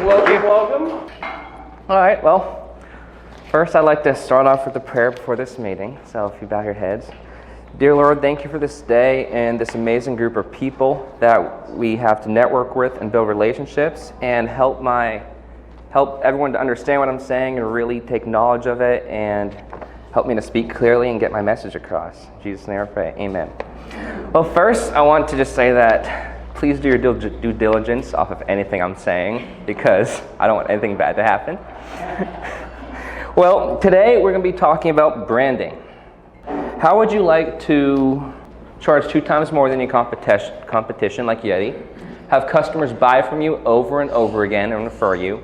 Welcome. All right, well, first I'd like to start off with a prayer before this meeting. So if you bow your heads. Dear Lord, thank you for this day and this amazing group of people that we have to network with and build relationships and help everyone to understand what I'm saying and really take knowledge of it and help me to speak clearly and get my message across. In Jesus' name I pray, amen. Well, first I want to just say that please do your due diligence off of anything I'm saying because I don't want anything bad to happen. Well, today we're going to be talking about branding. How would you like to charge 2 times more than your competition like Yeti, have customers buy from you over and over again and refer you,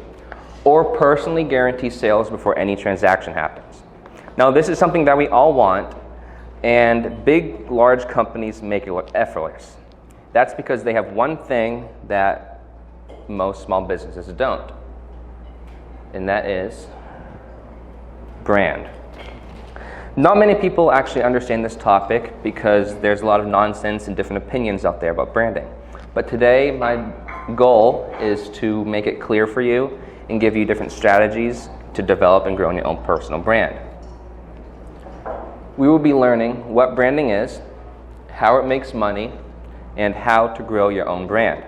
or personally guarantee sales before any transaction happens? Now, this is something that we all want, and big, large companies make it look effortless. That's because they have one thing that most small businesses don't, and that is brand. Not many people actually understand this topic because there's a lot of nonsense and different opinions out there about branding. But today, my goal is to make it clear for you and give you different strategies to develop and grow your own personal brand. We will be learning what branding is, how it makes money, and how to grow your own brand.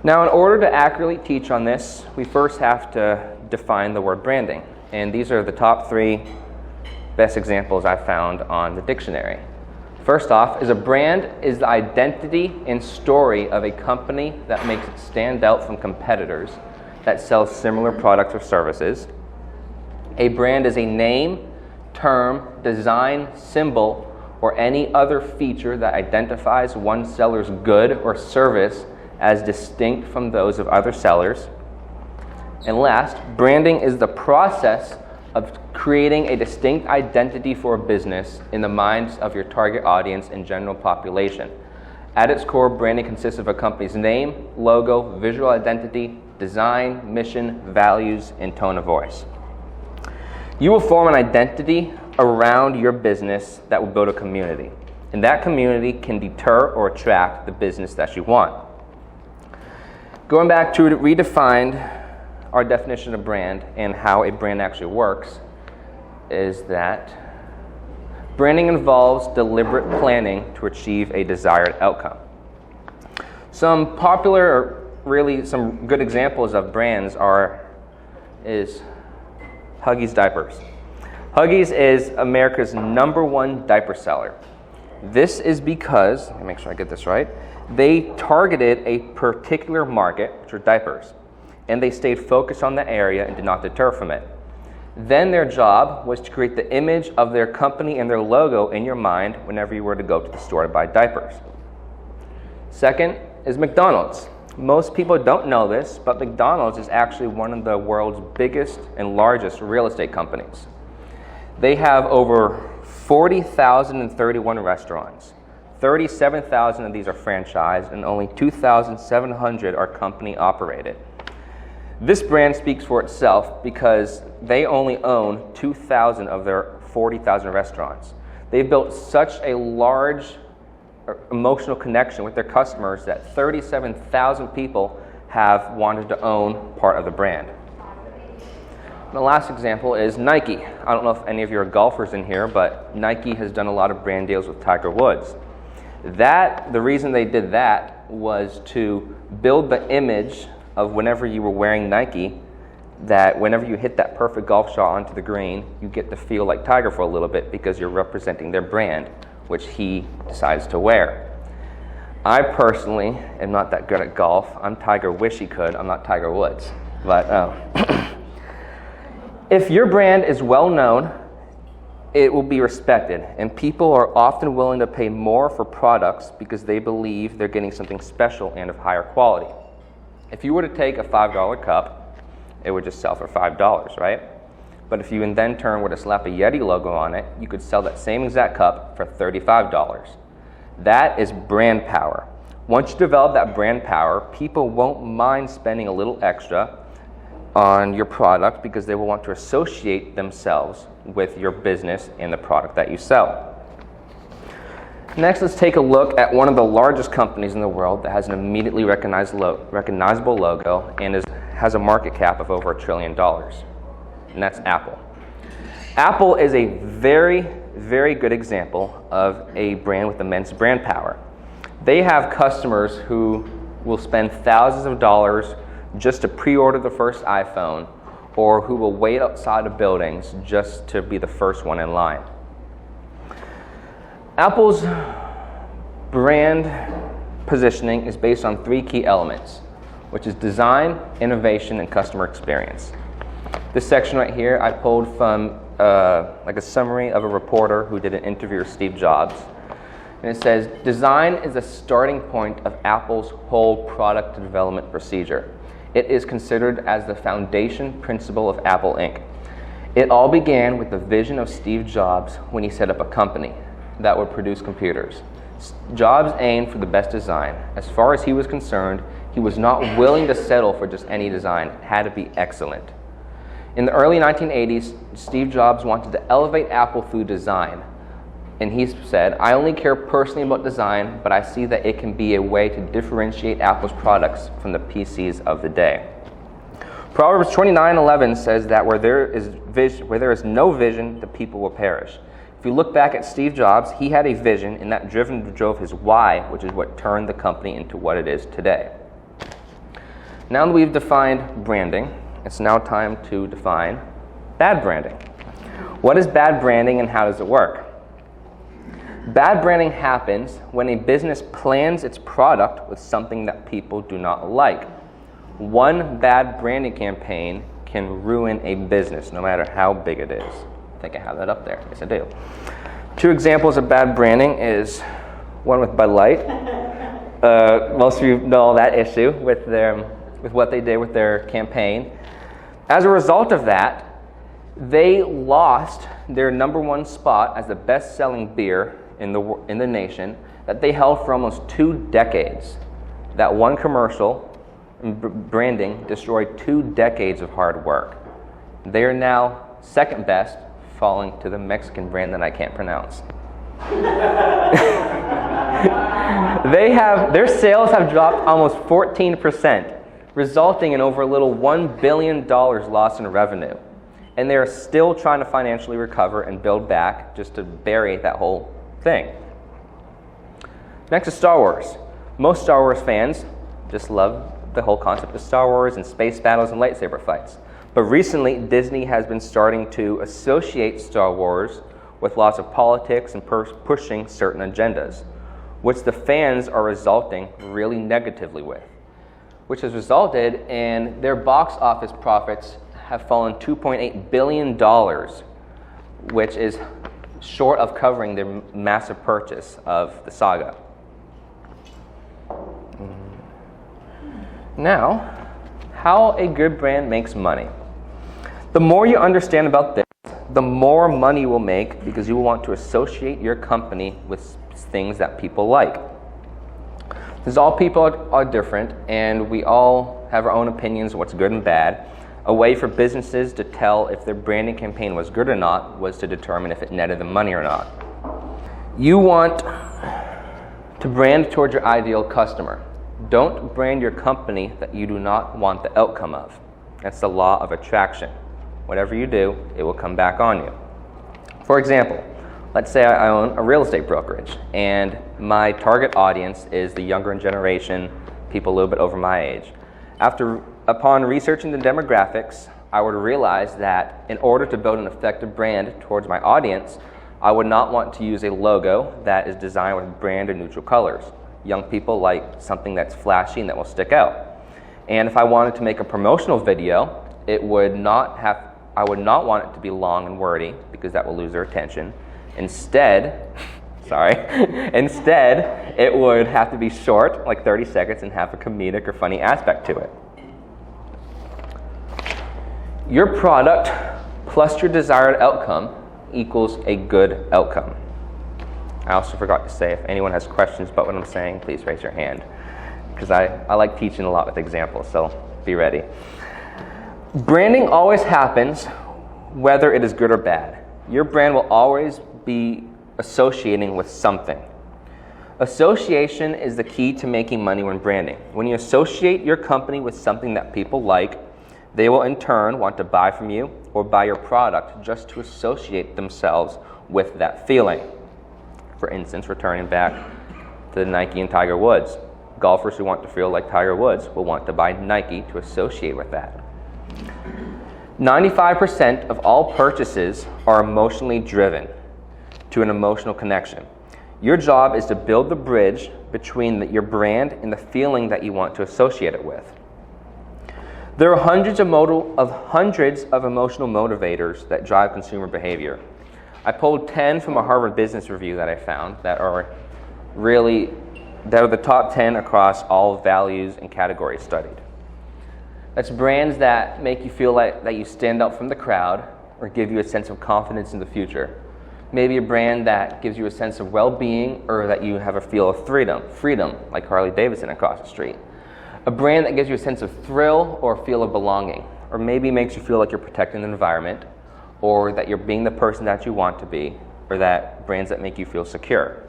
Now, in order to accurately teach on this, we first have to define the word branding. And these are the top 3 best examples I found on the dictionary. First off, a brand is the identity and story of a company that makes it stand out from competitors that sell similar products or services. A brand is a name, term, design, symbol, or any other feature that identifies one seller's good or service as distinct from those of other sellers. And last, branding is the process of creating a distinct identity for a business in the minds of your target audience and general population. At its core, branding consists of a company's name, logo, visual identity, design, mission, values, and tone of voice. You will form an identity around your business that will build a community. And that community can deter or attract the business that you want. Going back to redefine our definition of brand and how a brand actually works is that branding involves deliberate planning to achieve a desired outcome. Some good examples of brands is Huggies diapers. Huggies is America's #1 diaper seller. This is because, let me make sure I get this right, they targeted a particular market, which are diapers, and they stayed focused on the area and did not deter from it. Then their job was to create the image of their company and their logo in your mind whenever you were to go to the store to buy diapers. Second is McDonald's. Most people don't know this, but McDonald's is actually one of the world's biggest and largest real estate companies. They have over 40,031 restaurants. 37,000 of these are franchised, and only 2,700 are company operated. This brand speaks for itself because they only own 2,000 of their 40,000 restaurants. They've built such a large emotional connection with their customers that 37,000 people have wanted to own part of the brand. The last example is Nike. I don't know if any of you are golfers in here, but Nike has done a lot of brand deals with Tiger Woods. The reason they did that was to build the image of whenever you were wearing Nike, that whenever you hit that perfect golf shot onto the green, you get to feel like Tiger for a little bit because you're representing their brand, which he decides to wear. I personally am not that good at golf. I'm Tiger wish he could. I'm not Tiger Woods. But if your brand is well known, it will be respected, and people are often willing to pay more for products because they believe they're getting something special and of higher quality. If you were to take a $5 cup, it would just sell for $5, right? But if you in then turn were to slap a Yeti logo on it, you could sell that same exact cup for $35. That is brand power. Once you develop that brand power, people won't mind spending a little extra on your product because they will want to associate themselves with your business and the product that you sell. Next, let's take a look at one of the largest companies in the world that has an immediately recognizable logo and has a market cap of over $1 trillion, and that's Apple. Apple is a very, very good example of a brand with immense brand power. They have customers who will spend thousands of dollars just to pre-order the first iPhone, or who will wait outside of buildings just to be the first one in line. Apple's brand positioning is based on 3 key elements, which is design, innovation, and customer experience. This section right here I pulled from like a summary of a reporter who did an interview with Steve Jobs. And it says, design is the starting point of Apple's whole product development procedure. It is considered as the foundation principle of Apple Inc. It all began with the vision of Steve Jobs when he set up a company that would produce computers. Jobs aimed for the best design. As far as he was concerned, he was not willing to settle for just any design. It had to be excellent. In the early 1980s, Steve Jobs wanted to elevate Apple through design. And he said, I only care personally about design, but I see that it can be a way to differentiate Apple's products from the PCs of the day. Proverbs 29:11 says that where there is no vision, the people will perish. If you look back at Steve Jobs, he had a vision, and that drove his why, which is what turned the company into what it is today. Now that we've defined branding, it's now time to define bad branding. What is bad branding and how does it work? Bad branding happens when a business plans its product with something that people do not like. One bad branding campaign can ruin a business, no matter how big it is. I think I have that up there. Yes, I do. 2 examples of bad branding is one with Bud Light. Most of you know that issue with what they did with their campaign. As a result of that, they lost their #1 spot as the best-selling beer in the nation that they held for almost 2 decades. That one commercial branding destroyed 2 decades of hard work. They are now second best, falling to the Mexican brand that I can't pronounce. Their sales have dropped almost 14%, resulting in over a little $1 billion lost in revenue. And they are still trying to financially recover and build back just to bury that whole thing. Next is Star Wars. Most Star Wars fans just love the whole concept of Star Wars and space battles and lightsaber fights. But recently, Disney has been starting to associate Star Wars with lots of politics and pushing certain agendas, which the fans are resulting really negatively with, which has resulted in their box office profits have fallen $2.8 billion, which is short of covering their massive purchase of the saga. Now, how a good brand makes money. The more you understand about this, the more money you will make because you will want to associate your company with things that people like. Because all people are different, and we all have our own opinions of what's good and bad. A way for businesses to tell if their branding campaign was good or not was to determine if it netted them money or not. You want to brand towards your ideal customer. Don't brand your company that you do not want the outcome of. That's the law of attraction. Whatever you do, it will come back on you. For example, let's say I own a real estate brokerage, and my target audience is the younger generation, people a little bit over my age. Upon researching the demographics, I would realize that in order to build an effective brand towards my audience, I would not want to use a logo that is designed with brand or neutral colors. Young people like something that's flashy and that will stick out. And if I wanted to make a promotional video, I would not want it to be long and wordy because that will lose their attention. Instead, it would have to be short, like 30 seconds, and have a comedic or funny aspect to it. Your product plus your desired outcome equals a good outcome. I also forgot to say, if anyone has questions about what I'm saying, please raise your hand. Because I like teaching a lot with examples, so be ready. Branding always happens whether it is good or bad. Your brand will always be associating with something. Association is the key to making money when branding. When you associate your company with something that people like, they will in turn want to buy from you or buy your product just to associate themselves with that feeling. For instance, returning back to Nike and Tiger Woods. Golfers who want to feel like Tiger Woods will want to buy Nike to associate with that. 95% of all purchases are emotionally driven to an emotional connection. Your job is to build the bridge between your brand and the feeling that you want to associate it with. There are hundreds of emotional motivators that drive consumer behavior. I pulled 10 from a Harvard Business Review that I found that are the top 10 across all values and categories studied. That's brands that make you feel like that you stand out from the crowd or give you a sense of confidence in the future. Maybe a brand that gives you a sense of well-being or that you have a feel of freedom, like Harley Davidson across the street. A brand that gives you a sense of thrill or a feel of belonging, or maybe makes you feel like you're protecting the environment, or that you're being the person that you want to be, or that brands that make you feel secure.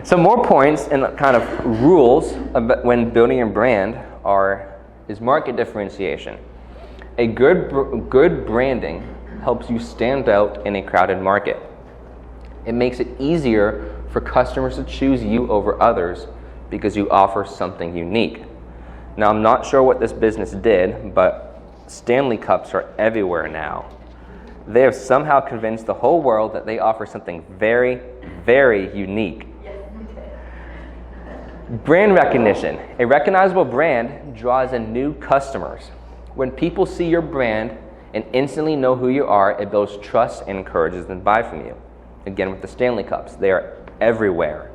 Some more points and kind of rules when building your brand is market differentiation. A good branding helps you stand out in a crowded market. It makes it easier for customers to choose you over others because you offer something unique. Now, I'm not sure what this business did, but Stanley Cups are everywhere now. They have somehow convinced the whole world that they offer something very, very unique. Brand recognition. A recognizable brand draws in new customers. When people see your brand and instantly know who you are, it builds trust and encourages them to buy from you. Again, with the Stanley Cups, they are everywhere,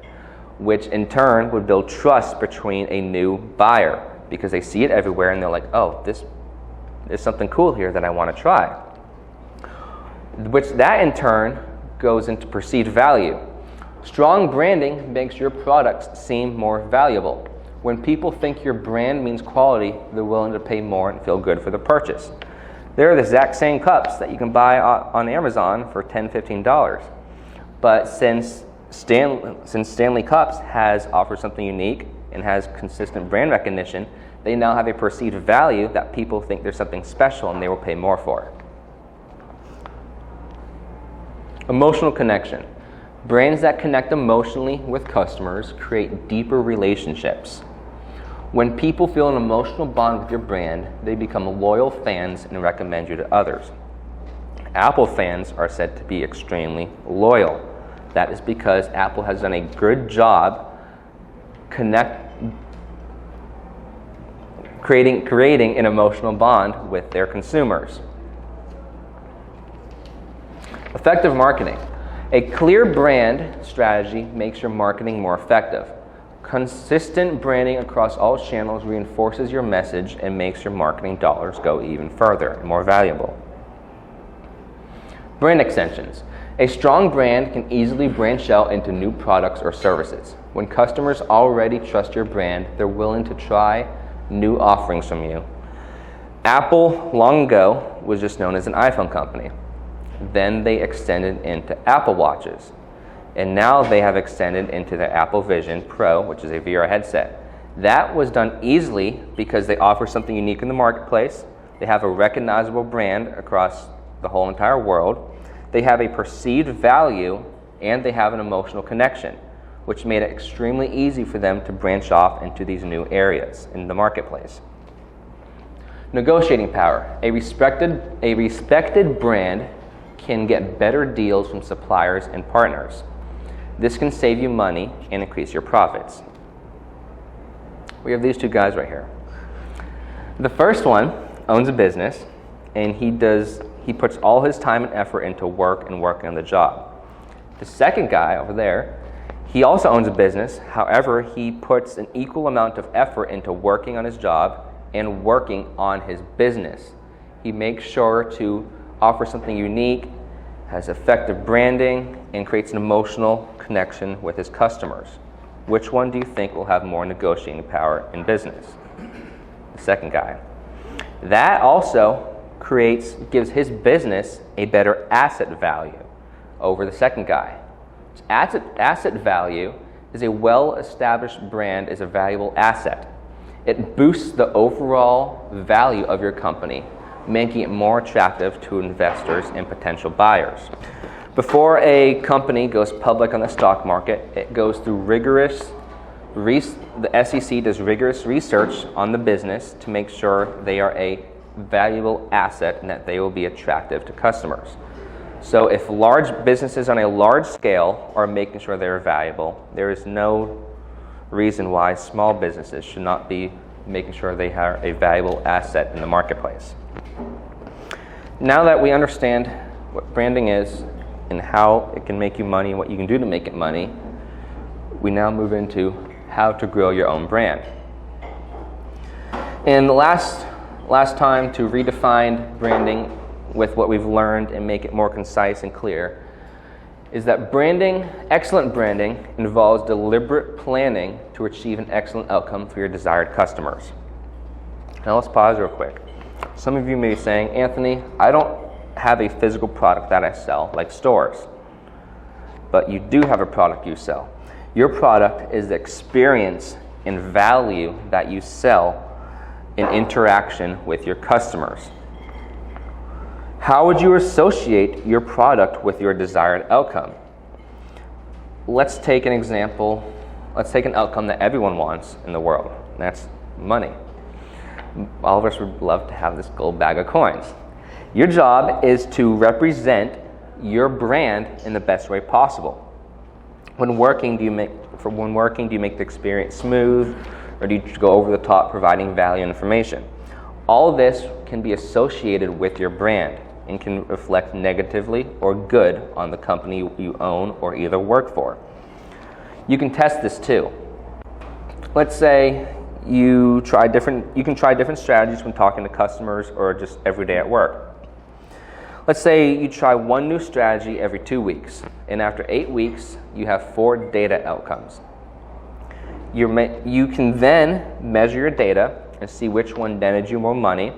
which in turn would build trust between a new buyer because they see it everywhere and they're like, oh, this is something cool here that I want to try. Which that in turn goes into perceived value. Strong branding makes your products seem more valuable. When people think your brand means quality, they're willing to pay more and feel good for the purchase. They're the exact same cups that you can buy on Amazon for $10, $15. But since Stanley Cups has offered something unique and has consistent brand recognition, they now have a perceived value that people think there's something special and they will pay more for. Emotional connection. Brands that connect emotionally with customers create deeper relationships. When people feel an emotional bond with your brand, they become loyal fans and recommend you to others. Apple fans are said to be extremely loyal. That is because Apple has done a good job creating an emotional bond with their consumers. Effective marketing. A clear brand strategy makes your marketing more effective. Consistent branding across all channels reinforces your message and makes your marketing dollars go even further and more valuable. Brand extensions. A strong brand can easily branch out into new products or services. When customers already trust your brand, they're willing to try new offerings from you. Apple, long ago, was just known as an iPhone company. Then they extended into Apple Watches. And now they have extended into the Apple Vision Pro, which is a VR headset. That was done easily because they offer something unique in the marketplace. They have a recognizable brand across the whole entire world. They have a perceived value, and they have an emotional connection, which made it extremely easy for them to branch off into these new areas in the marketplace. Negotiating power. A respected brand can get better deals from suppliers and partners. This can save you money and increase your profits. We have these two guys right here. The first one owns a business, and he puts all his time and effort into working on the job. The second guy over there, he also owns a business. However, he puts an equal amount of effort into working on his job and working on his business. He makes sure to offer something unique, has effective branding, and creates an emotional connection with his customers. Which one do you think will have more negotiating power in business? The second guy. That also gives his business a better asset value over the second guy. Asset value is a well-established brand is a valuable asset. It boosts the overall value of your company, making it more attractive to investors and potential buyers. Before a company goes public on the stock market, it goes through the SEC does rigorous research on the business to make sure they are a valuable asset and that they will be attractive to customers. So if large businesses on a large scale are making sure they're valuable, there is no reason why small businesses should not be making sure they are a valuable asset in the marketplace. Now that we understand what branding is and how it can make you money and what you can do to make it money, we now move into how to grow your own brand. And the last time to redefine branding with what we've learned and make it more concise and clear is that excellent branding involves deliberate planning to achieve an excellent outcome for your desired customers. Now let's pause real quick. Some of you may be saying, Anthony, I don't have a physical product that I sell like stores, but you do have a product you sell. Your product is the experience and value that you sell in interaction with your customers. How would you associate your product with your desired outcome? Let's take an example. Let's take an outcome that everyone wants in the world, and that's money. All of us would love to have this gold bag of coins. Your job is to represent your brand in the best way possible. When working, do you make the experience smooth, or do you go over the top providing value and information? All of this can be associated with your brand and can reflect negatively or good on the company you own or either work for. You can test this too. Let's say you can try different strategies when talking to customers or just every day at work. Let's say you try one new strategy every 2 weeks, and after 8 weeks, you have 4 data outcomes. You can then measure your data and see which one netted you more money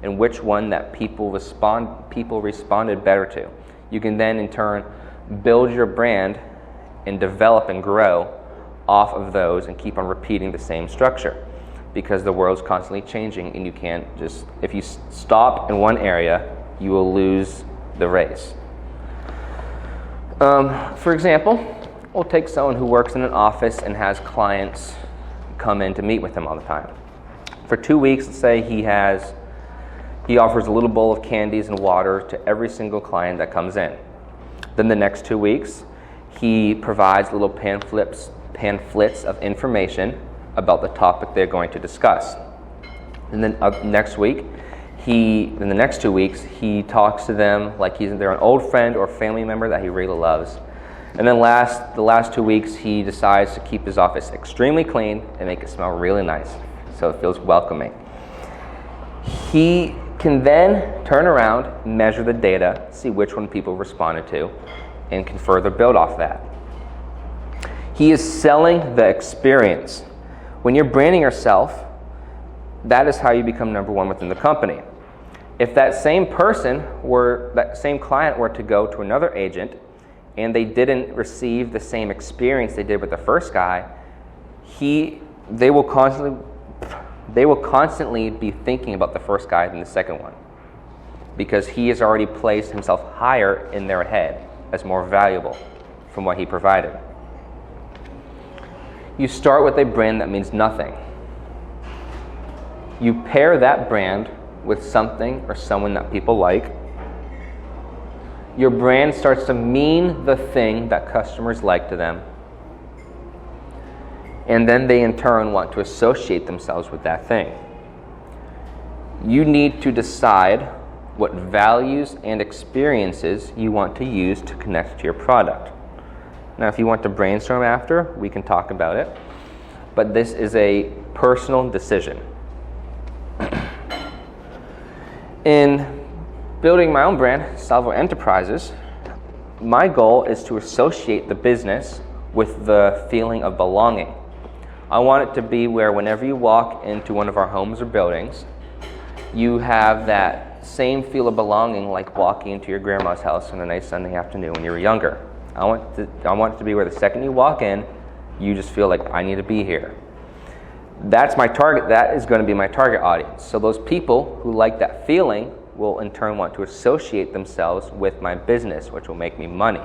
and which one that people responded better to. You can then in turn build your brand and develop and grow off of those and keep on repeating the same structure, because the world's constantly changing and you can't just, if you stop in one area, you will lose the race. For example, we'll take someone who works in an office and has clients come in to meet with him all the time. For 2 weeks, let's say he offers a little bowl of candies and water to every single client that comes in. Then the next 2 weeks, he provides little pamphlets of information about the topic they're going to discuss. And then next week, in the next 2 weeks, he talks to them like they're an old friend or family member that he really loves. And then the last 2 weeks, he decides to keep his office extremely clean and make it smell really nice, so it feels welcoming. He can then turn around, measure the data, see which one people responded to, and can further build off that. He is selling the experience. When you're branding yourself, that is how you become number one within the company. If that same client were to go to another agent and they didn't receive the same experience they did with the first guy, they will constantly be thinking about the first guy than the second one, because he has already placed himself higher in their head as more valuable from what he provided. You start with a brand that means nothing. You pair that brand with something or someone that people like. Your brand starts to mean the thing that customers like to them. And then they in turn want to associate themselves with that thing. You need to decide what values and experiences you want to use to connect to your product. Now, if you want to brainstorm after, we can talk about it. But this is a personal decision. In building my own brand, Salvo Enterprises, my goal is to associate the business with the feeling of belonging. I want it to be where whenever you walk into one of our homes or buildings, you have that same feel of belonging like walking into your grandma's house on a nice Sunday afternoon when you were younger. I want it to be where the second you walk in, You just feel like, I need to be here. That's my target. That is going to be my target audience. So those people who like that feeling will in turn want to associate themselves with my business, which will make me money.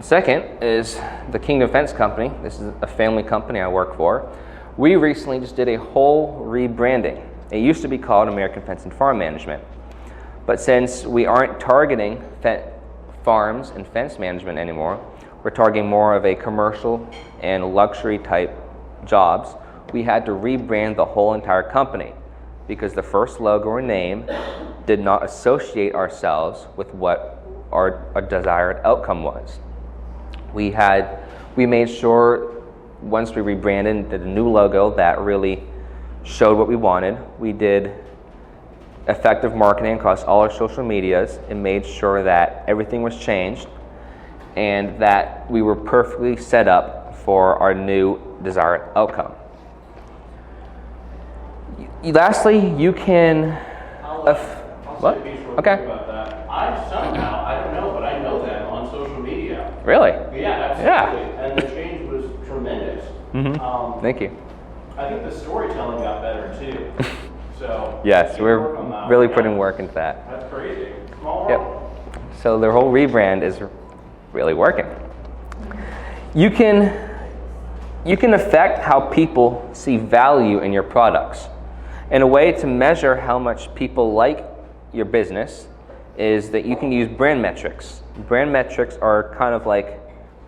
Second is the Kingdom Fence Company. This is a family company I work for. We recently just did a whole rebranding. It used to be called American Fence and Farm Management. But since we aren't targeting farms and fence management anymore, we're targeting more of a commercial and luxury type jobs, we had to rebrand the whole entire company because the first logo or name did not associate ourselves with what our desired outcome was. We made sure once we rebranded, did a new logo that really showed what we wanted. We did effective marketing across all our social medias and made sure that everything was changed and that we were perfectly set up for our new desired outcome. Lastly, you can... What? Okay. About that. I don't know, but I know them on social media. Really? Yeah, absolutely. Yeah. And the change was tremendous. Mm-hmm. Thank you. I think the storytelling got better too. So yes, we're really putting work into that. That's crazy. Small world. Yep. So their whole rebrand is really working. You can affect how people see value in your products. And a way to measure how much people like your business is that you can use brand metrics. Brand metrics are kind of like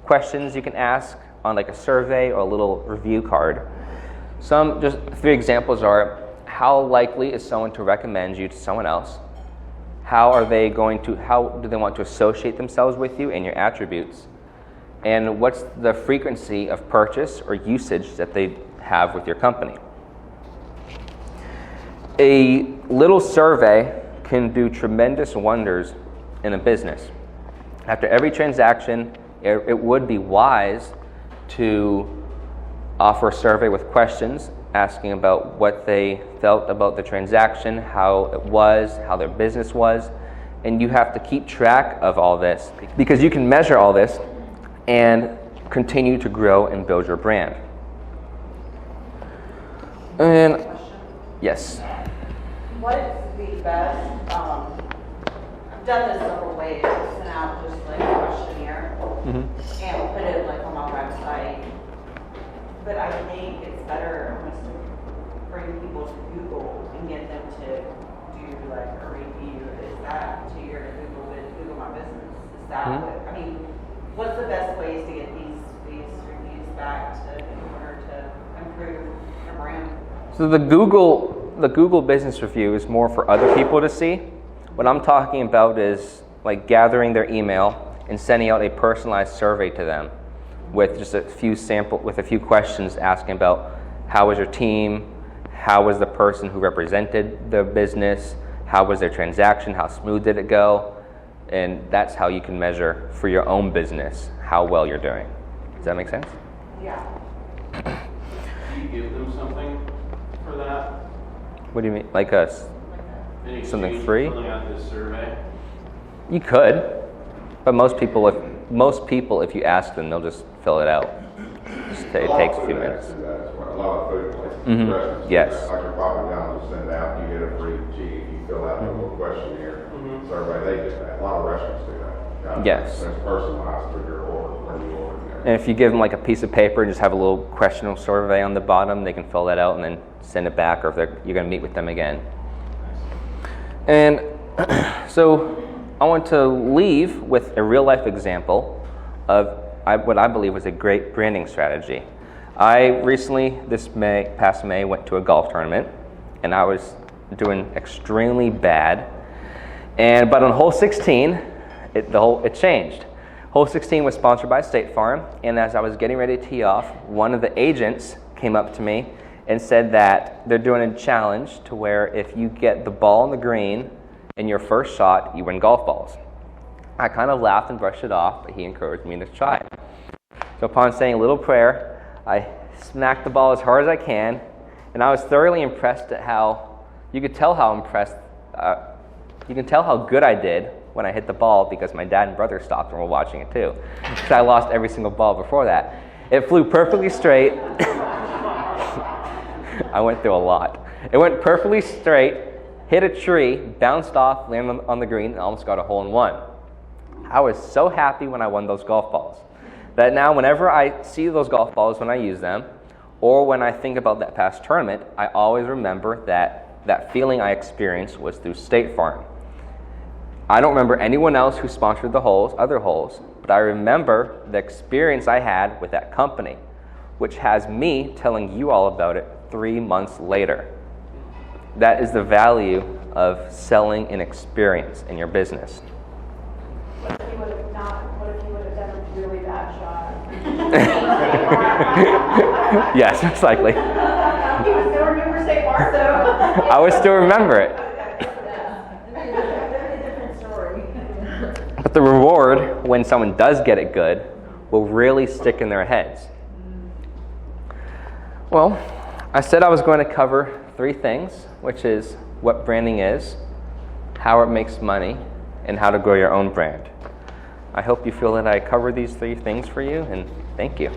questions you can ask on like a survey or a little review card. Just 3 examples are: how likely is someone to recommend you to someone else? How do they want to associate themselves with you and your attributes? And what's the frequency of purchase or usage that they have with your company? A little survey can do tremendous wonders in a business. After every transaction, it would be wise to offer a survey with questions asking about what they felt about the transaction, how it was, how their business was. And you have to keep track of all this because you can measure all this and continue to grow and build your brand. And yes. What is the best, I've done this several ways, sent out just like a questionnaire and put it like on my website, but I think it's better to bring people to Google and get them to do like a review. Is that to your Google My Business? Is that what's the best ways to get these reviews back in order to improve your brand? So the Google Business Review is more for other people to see. What I'm talking about is like gathering their email and sending out a personalized survey to them with just a few questions asking about how was your team, how was the person who represented the business, how was their transaction, how smooth did it go, and that's how you can measure for your own business how well you're doing. Does that make sense? Yeah. Do you give them something for that? What do you mean? Like something free? Filling out this survey? You could, but most people, if you ask them, they'll just fill it out. It takes a few minutes. A lot of food places, restaurants, yes. Like your Papa John's will send out, you get a free cheese, you fill out a little questionnaire. So everybody, they get that. A lot of restaurants do that. Yes. It's personalized for your order, when you order there. And if you give them like a piece of paper and just have a little questionnaire survey on the bottom, they can fill that out and then send it back, or if you're going to meet with them again. And so I want to leave with a real life example of what I believe was a great branding strategy. I recently, past May, went to a golf tournament, and I was doing extremely bad. But on hole 16, it changed. Hole 16 was sponsored by State Farm, and as I was getting ready to tee off, one of the agents came up to me and said that they're doing a challenge to where if you get the ball on the green in your first shot, you win golf balls. I kind of laughed and brushed it off, but he encouraged me to try it. So upon saying a little prayer, I smacked the ball as hard as I can, and I was thoroughly impressed at how, you can tell how good I did when I hit the ball because my dad and brother stopped and were watching it too. Because I lost every single ball before that. It flew perfectly straight. I went through a lot. It went perfectly straight, hit a tree, bounced off, landed on the green, and almost got a hole in one. I was so happy when I won those golf balls that now whenever I see those golf balls when I use them, or when I think about that past tournament, I always remember that feeling I experienced was through State Farm. I don't remember anyone else who sponsored the other holes, but I remember the experience I had with that company, which has me telling you all about it 3 months later. That is the value of selling an experience in your business. What if you would have done a really bad shot? Yes, most likely. You would still remember State Farm, though. I would still remember it. But the reward, when someone does get it good, will really stick in their heads. Well, I said I was going to cover 3 things, which is what branding is, how it makes money, and how to grow your own brand. I hope you feel that I covered these 3 things for you, and thank you.